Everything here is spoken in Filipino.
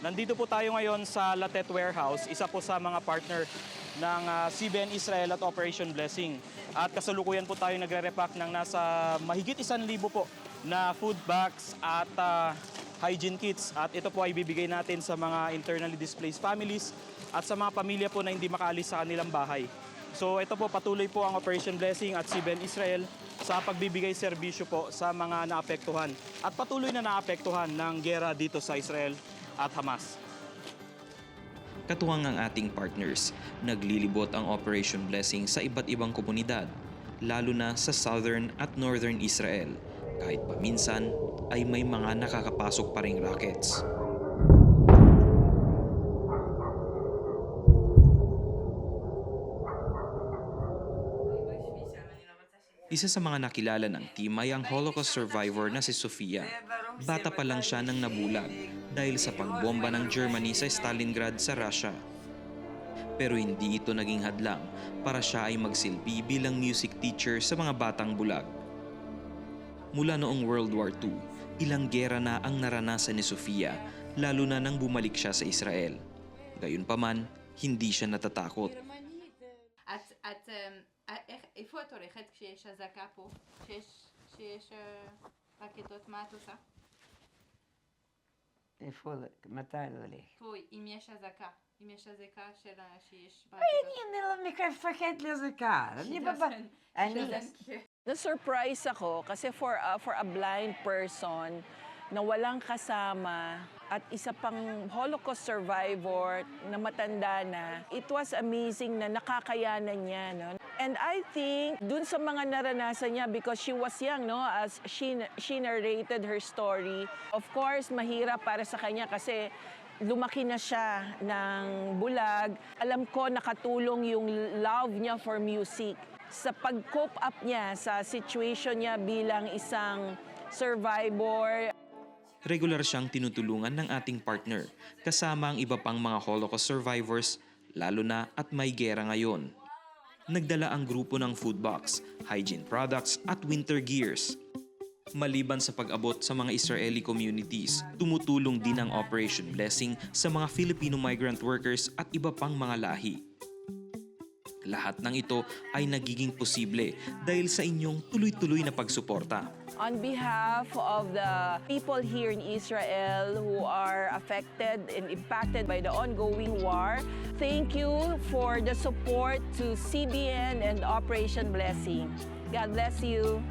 Nandito po tayo ngayon sa Latet Warehouse, isa po sa mga partner ng CBN Israel at Operation Blessing. At kasalukuyan po tayo nagre-repack ng nasa mahigit 1,000 po na food bags at hygiene kits. At ito po ay bibigay natin sa mga internally displaced families at sa mga pamilya po na hindi makaalis sa kanilang bahay. So ito po, patuloy po ang Operation Blessing at CBN Israel sa pagbibigay serbisyo po sa mga naapektuhan at patuloy na naapektuhan ng giyera dito sa Israel at Hamas. Katuwang ang ating partners, naglilibot ang Operation Blessing sa iba't ibang komunidad, lalo na sa southern at northern Israel, kahit paminsan ay may mga nakakapasok pa ring rockets. Isa sa mga nakilala ng team ay ang Holocaust survivor na si Sofia. Bata pa lang siya nang nabulag dahil sa pagbomba ng Germany sa Stalingrad sa Russia. Pero hindi ito naging hadlang para siya ay magsilbi bilang music teacher sa mga batang bulag. Mula noong World War II, ilang gera na ang naranasan ni Sofia, lalo na nang bumalik siya sa Israel. Gayunpaman, hindi siya natatakot. איפה את הולכת כשיש אזעקה פה? כשיש רקטות, מה את עושה? איפה, מתי אני הולך? פה, אם יש אזעקה שיש רקטות. אני לא מפחד לאזעקה. Na-surprise ako kasi for a blind person na walang kasama at isa pang Holocaust survivor na matanda na, it was amazing na nakakayanan niya. No? And I think dun sa mga naranasan niya, because she was young, no, as she narrated her story, of course, mahirap para sa kanya kasi lumaki na siya ng bulag. Alam ko nakatulong yung love niya for music sa pag-cope up niya sa situation niya bilang isang survivor. Regular siyang tinutulungan ng ating partner, kasama ang iba pang mga Holocaust survivors, lalo na at may gera ngayon. Nagdala ang grupo ng food box, hygiene products at winter gears. Maliban sa pag-abot sa mga Israeli communities, tumutulong din ang Operation Blessing sa mga Filipino migrant workers at iba pang mga lahi. Lahat ng ito ay nagiging posible dahil sa inyong tuloy-tuloy na pagsuporta. On behalf of the people here in Israel who are affected and impacted by the ongoing war, thank you for the support to CBN and Operation Blessing. God bless you.